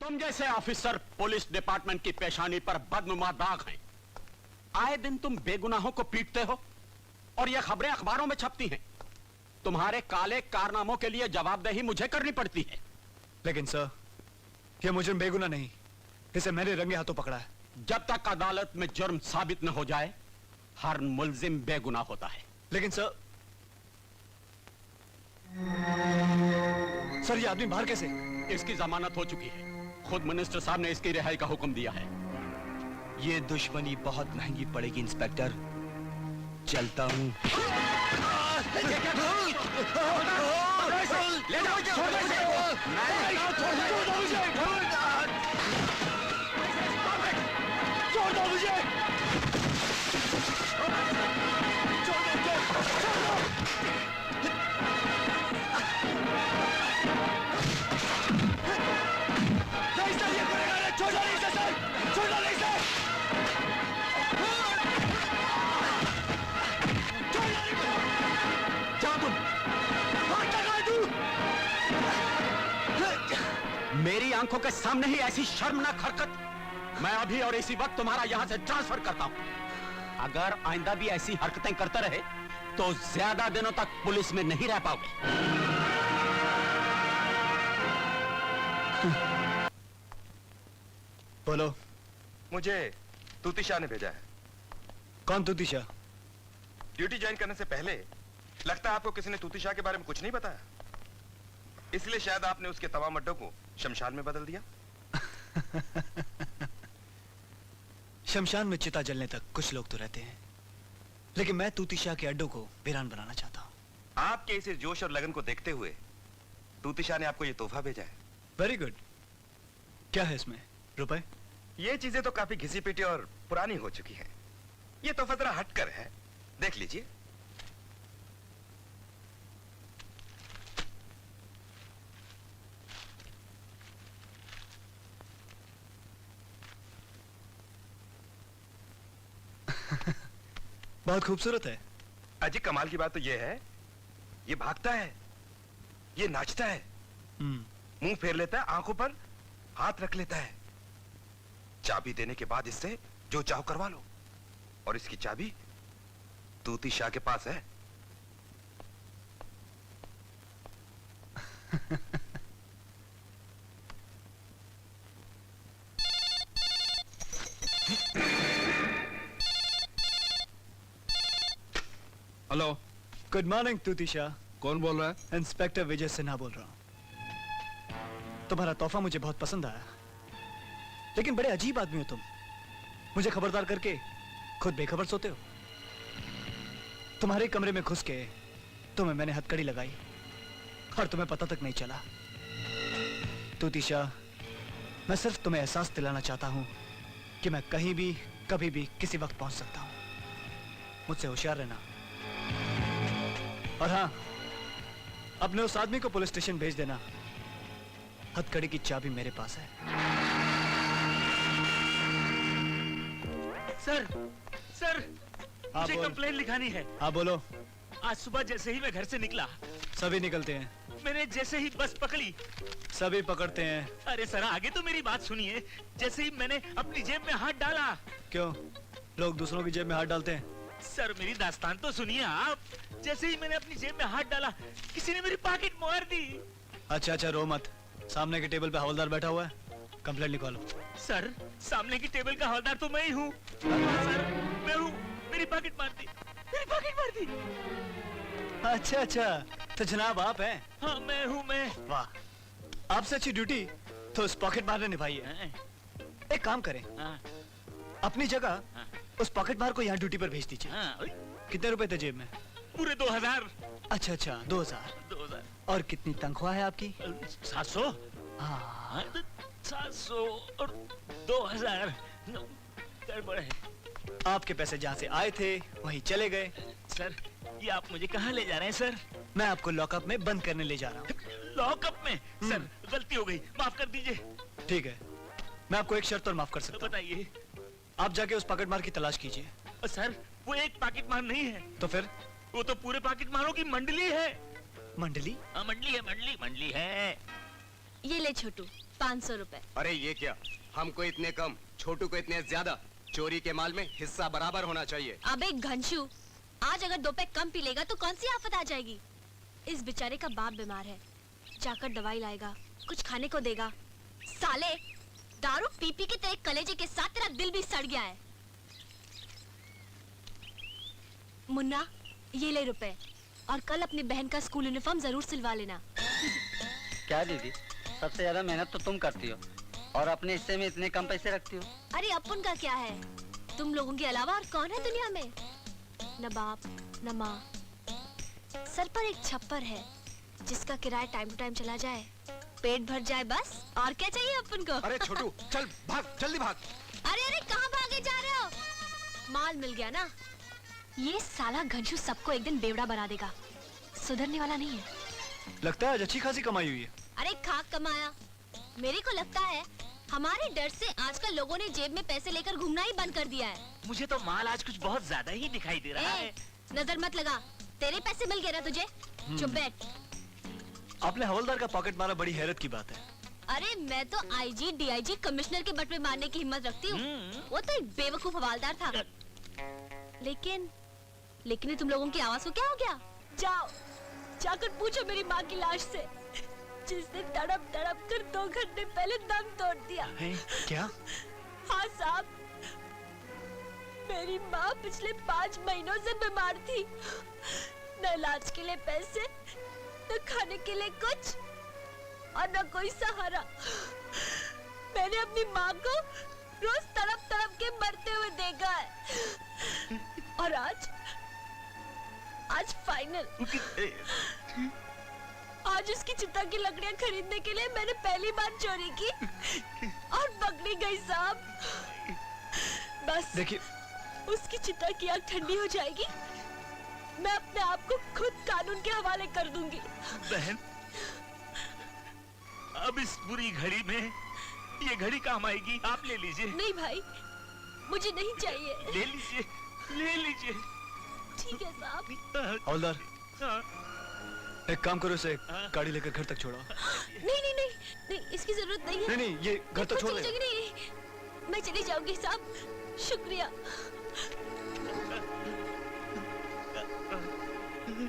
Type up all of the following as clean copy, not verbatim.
तुम जैसे officer police department की पेशानी पर बदनुमा दाग हैं। आए दिन तुम बेगुनाहों को पीटते हो और यह खबरें अखबारों में छपती हैं। तुम्हारे काले कारनामों के लिए जवाबदेही मुझे करनी पड़ती है। लेकिन सर, यह मुजरिम बेगुनाह नहीं, इसे मैंने रंगे हाथों पकड़ा है। जब तक अदालत में जुर्म साबित न हो जाए, हर मुल्जिम बेगुनाह होता है। लेकिन सर, ये आदमी बाहर कैसे? इसकी जमानत हो चुकी है। खुद मिनिस्टर साहब ने इसकी रिहाई का हुक्म दिया है। ये दुश्मनी बहुत महंगी पड़ेगी इंस्पेक्टर। चलता हूं। ले जाओ, छोड़ दो मुझे। छोड़ दो मुझे। मेरी आंखों के सामने ही ऐसी शर्मनाक हरकत। मैं अभी और इसी वक्त तुम्हारा यहां से ट्रांसफर करता हूं। अगर आइंदा भी ऐसी हरकतें करते रहे तो ज्यादा दिनों तक पुलिस में नहीं रह पाओगे। बोलो। मुझे तूतीशाह ने भेजा है। कौन तूतीशाह? ड्यूटी ज्वाइन करने से पहले लगता है आपको किसी ने तूतीशाह के बारे में कुछ नहीं बताया, इसलिए शायद आपने उसके तमाम अड्डों को शमशान में बदल दिया। शमशान में चिता जलने तक कुछ लोग तो रहते हैं, लेकिन मैं तूतीशाह के अड्डों को वीरान बनाना चाहता हूं। आपके इसे जोश और लगन को देखते हुए तूतीशाह ने आपको यह तोहफा भेजा है। Very good. क्या है इसमें? रुपए? ये चीजें तो काफी घिसी पिटी और पुरानी हो चुकी हैं। ये तोहफा जरा हटकर है, देख लीजिए। बहुत खूबसूरत है। अजी कमाल की बात तो यह है, ये भागता है, ये नाचता है, मुंह फेर लेता है, आंखों पर हाथ रख लेता है। चाबी देने के बाद इससे जो चाहो करवा लो, और इसकी चाबी तूतीशाह के पास है। हेलो। Good morning Tutishah. कौन बोल रहा है? इंस्पेक्टर विजय सिन्हा बोल रहा हूं। तुम्हारा तोहफा मुझे बहुत पसंद आया, लेकिन बड़े अजीब आदमी हो तुम। मुझे खबरदार करके खुद बेखबर सोते हो। तुम्हारे कमरे में घुस के तुम्हें मैंने हथकड़ी लगाई और तुम्हें पता तक नहीं चला। तूतीशाह, मैं सिर्फ तुम्हें एहसास दिलाना चाहता हूं कि मैं कहीं भी कभी भी किसी वक्त पहुंच सकता हूं। मुझसे होशियार रहना। और हां, अपने उस आदमी को पुलिस स्टेशन भेज देना। हथकड़ी की चाबी मेरे पास है। सर, सर, मुझे कंप्लेन लिखानी है। हाँ बोलो। आज सुबह जैसे ही मैं घर से निकला, सभी निकलते हैं। मैंने जैसे ही बस पकड़ी, सभी पकड़ते हैं। अरे सर, आगे तो मेरी बात सुनिए। जैसे ही मैंने अपनी जेब में हाथ डाला। क्यों, लोग दूसरों की जेब में हाथ डालते हैं? सर मेरी दास्तान तो सुनिए आप। जैसे ही मैंने अपनी जेब में हाथ डाला, किसी ने मेरी पॉकेट मार दी। अच्छा अच्छा, रो मत। सामने के टेबल पे हवलदार बैठा हुआ है, कंप्लेंट लिखवा लो। सर, सामने की टेबल का हवलदार तो मैं ही हूँ। सर, मैं हूँ। मेरी पॉकेट मार दी, मेरी पॉकेट मार दी। अच्छा अच्छा, तो जनाब आप हैं? हाँ मैं हूँ, मैं। वाह, आपसे अच्छी ड्यूटी तो उस पॉकेट मार ने निभाई है। एक काम करें, अपनी जगह उस पॉकेट मार को यहाँ ड्यूटी पर भेज दीजिए। कितने रुपए थे जेब में? पूरे 2000। अच्छा अच्छा, 2000। और कितनी तनख्वाह है आपकी? 700। हाँ, 700 और 2000 गड़बड़ है। आपके पैसे जहाँ से आए थे वहीं चले गए। सर, ये आप मुझे कहाँ ले जा रहे हैं सर? मैं आपको लॉकअप में बंद करने ले जा रहा हूँ। लॉकअप में? सर, गलती हो गई, माफ कर दीजिए। ठीक है, मैं आपको एक शर्त और माफ कर सकता हूँ। बताइए। आप जाके उस पॉकेट मार की तलाश कीजिए। सर, वो एक पॉकेट मार नहीं है। तो फिर? वो तो पूरे पॉकेट मारों की मंडली है। मंडली? हाँ, मंडली है, मंडली है। ये ले छोटू, 500 रुपए। अरे ये क्या, हमको इतने कम, छोटू को इतने ज्यादा। चोरी के माल में हिस्सा बराबर होना चाहिए। अबे घनशू, आज अगर 2 पैक कम पी लेगा तो कौन सी आफत आ जाएगी। इस बेचारे का बाप बीमार है, जाकर दवाई लाएगा, कुछ खाने को देगा। साले, दारू पी पी के तेरे कलेजे के साथ तेरा दिल भी सड़ गया है। मुन्ना, ये ले रुपए, और कल अपनी बहन का स्कूल यूनिफॉर्म जरूर सिलवा लेना। क्या दीदी, सबसे ज्यादा मेहनत तो तुम करती हो और अपने हिस्से में इतने कम पैसे रखती हो। अरे अपन का क्या है, तुम लोगों के अलावा और कौन है दुनिया में। न बाप न माँ, सर पर एक छप्पर है जिसका किराया टाइम टू टाइम चला जाए, पेट भर जाए, बस और क्या चाहिए अपन को। अरे छोटू, चल भाग, जल्दी भाग। अरे अरे कहाँ भागे जा रहे हो। माल मिल गया ना। ये साला घनशू सबको एक दिन बेवड़ा बना देगा, सुधरने वाला नहीं है। लगता है आज अच्छी खासी कमाई हुई है। अरे खाक कमाया। मेरे को लगता है हमारे डर से आजकल लोगों ने जेब में पैसे लेकर घूमना ही बंद कर दिया है। मुझे तो माल आज कुछ बहुत ज्यादा ही दिखाई दे रहा है। नजर मत लगा, तेरे पैसे मिल गए ना तुझे। चुप बैठ। आपने हवलदार का पॉकेट मारा, बड़ी हैरत की बात है। अरे मैं तो आईजी डीआईजी कमिश्नर के बट में मारने की हिम्मत रखती हूँ। वो तो एक बेवकूफ हवलदार था। लेकिन ये तुम लोगों की आवाज को क्या हो गया। जाओ जाकर पूछो मेरी माँ की लाश से, जिसने तड़प तड़प कर 2 घंटे पहले दम तोड़ दिया। क्या? हाँ साहब, मेरी माँ पिछले 5 महीनों से बीमार थी। न इलाज के लिए पैसे, न खाने के लिए कुछ, और न कोई सहारा। मैंने अपनी माँ को रोज तड़प तड़प के मरते हुए देखा है। और आज फाइनल, आज उसकी चिता की लकड़ियां खरीदने के लिए मैंने पहली बार चोरी की और पकड़ी गई साहब। बस देखिए, उसकी चिता की आग ठंडी हो जाएगी, मैं अपने आप को खुद कानून के हवाले कर दूंगी। बहन, अब इस बुरी घड़ी में ये घड़ी काम आएगी। आप ले लीजिए। नहीं भाई, मुझे नहीं चाहिए। ले लीजिए, ले लीजिए। ठीक है साहब। हवलदार, एक काम करो, इसे गाड़ी लेकर घर तक छोड़ो। नहीं, इसकी जरूरत नहीं है। नहीं, ये घर तो छोड़ दे। नहीं, मैं चली जाऊंगी साहब, शुक्रिया।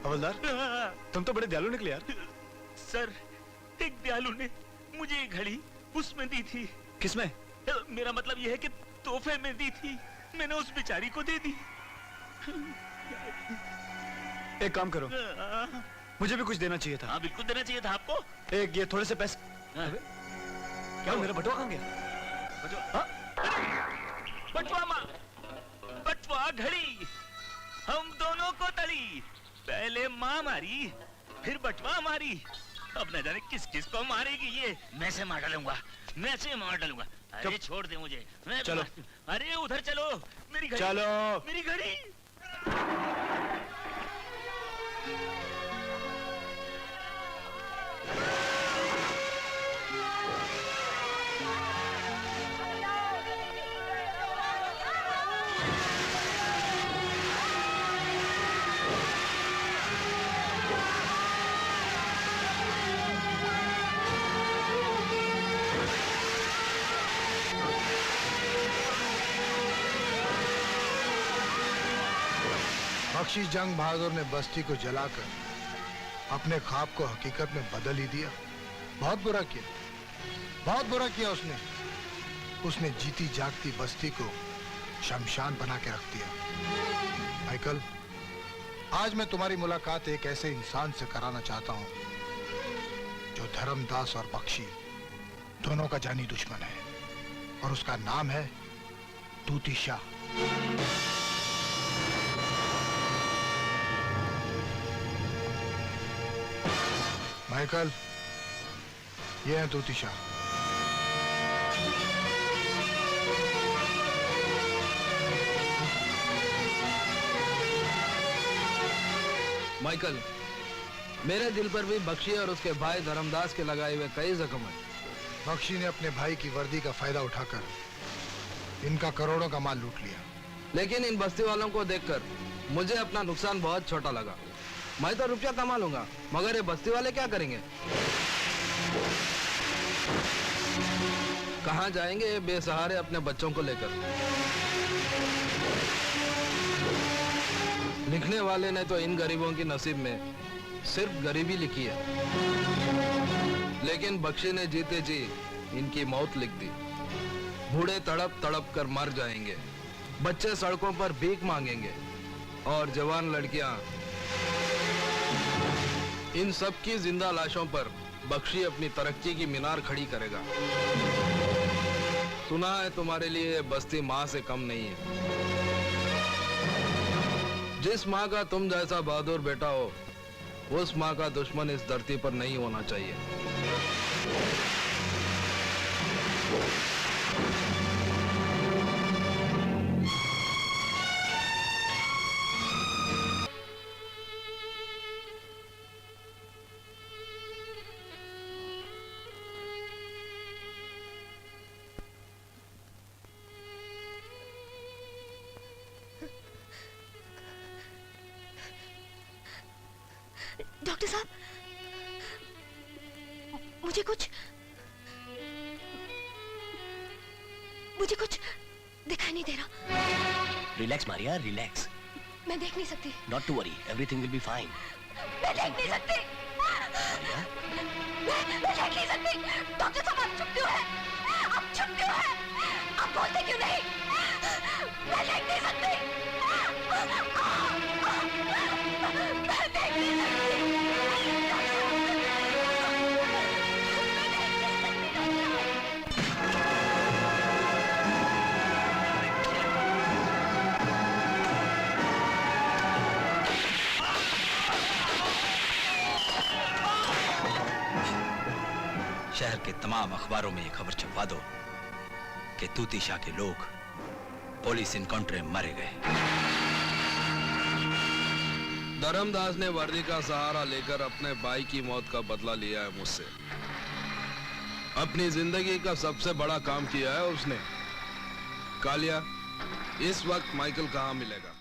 हवलदार, तुम तो बड़े दयालु निकले यार। सर, एक दयालु ने मुझे ये घड़ी उसमें दी थी। किसमें? मेरा मतलब यह है कि तोहफे में दी थी, मैंने उस बेचारी को दे दी। एक काम करो, मुझे भी कुछ देना चाहिए था। हाँ बिल्कुल देना चाहिए था आपको। एक ये थोड़े से पैसे। अबे, क्या मेरा बटुआ कहाँ गया? बटुआ माँ, बटुआ घड़ी, हम दोनों को तली। पहले माँ मारी, फिर बटुआ मारी, अब न जाने किस किस को मारेगी ये। मैं से मार डालूंगा, मैं से मार डालूंगा। अरे छोड़ दे मुझे, मैं चलो। अरे उधर चलो, मेरी घड़ी, चलो। मेरी घड़ी। बख्शी जंग बहादुर ने बस्ती को जलाकर अपने ख्वाब को हकीकत में बदल ही दिया। बहुत बुरा किया, बहुत बुरा किया उसने जीती जागती बस्ती को शमशान बना के रख दिया। माइकल, आज मैं तुम्हारी मुलाकात एक ऐसे इंसान से कराना चाहता हूं जो धर्मदास और बख्शी दोनों का जानी दुश्मन है, और उसका नाम है तूती शाह। माइकल, ये है तूती शाह। माइकल, मेरे दिल पर भी बख्शी और उसके भाई धर्मदास के लगाए हुए कई जख्म हैं। बख्शी ने अपने भाई की वर्दी का फायदा उठाकर इनका करोड़ों का माल लूट लिया। लेकिन इन बस्ती वालों को देखकर मुझे अपना नुकसान बहुत छोटा लगा। मैं तो रुपया कमा लूंगा, मगर ये बस्ती वाले क्या करेंगे? कहाँ जाएंगे ये बेसहारे अपने बच्चों को लेकर? लिखने वाले ने तो इन गरीबों की नसीब में सिर्फ गरीबी लिखी है, लेकिन बख्शी ने जीते जी इनकी मौत लिख दी। बूढ़े तड़प तड़प कर मर जाएंगे, बच्चे सड़कों पर भीख मांगेंगे और जवान लड़कियां। इन सब की जिंदा लाशों पर बख्शी अपनी तरक्की की मीनार खड़ी करेगा। सुना है तुम्हारे लिए ये बस्ती माँ से कम नहीं है। जिस माँ का तुम जैसा बहादुर बेटा हो, उस माँ का दुश्मन इस धरती पर नहीं होना चाहिए। डॉक्टर साहब, मुझे कुछ दिखाई नहीं दे रहा। Relax Maria, relax. मैं देख नहीं सकती। Not to worry, everything will be fine. मैं देख नहीं सकती। मैं देख नहीं सकती। डॉक्टर साहब, आप चुप क्यों हैं? आप चुप क्यों हैं? आप बोलते क्यों नहीं? मैं देख नहीं सकती। मैं देख नहीं सकती। शहर के तमाम अखबारों में ये खबर छपवा दो कि तूती शाह के लोग पुलिस इनकाउंटर में मारे गए। धर्मदास ने वर्दी का सहारा लेकर अपने भाई की मौत का बदला लिया है मुझसे। अपनी जिंदगी का सबसे बड़ा काम किया है उसने। कालिया, इस वक्त माइकल कहाँ मिलेगा?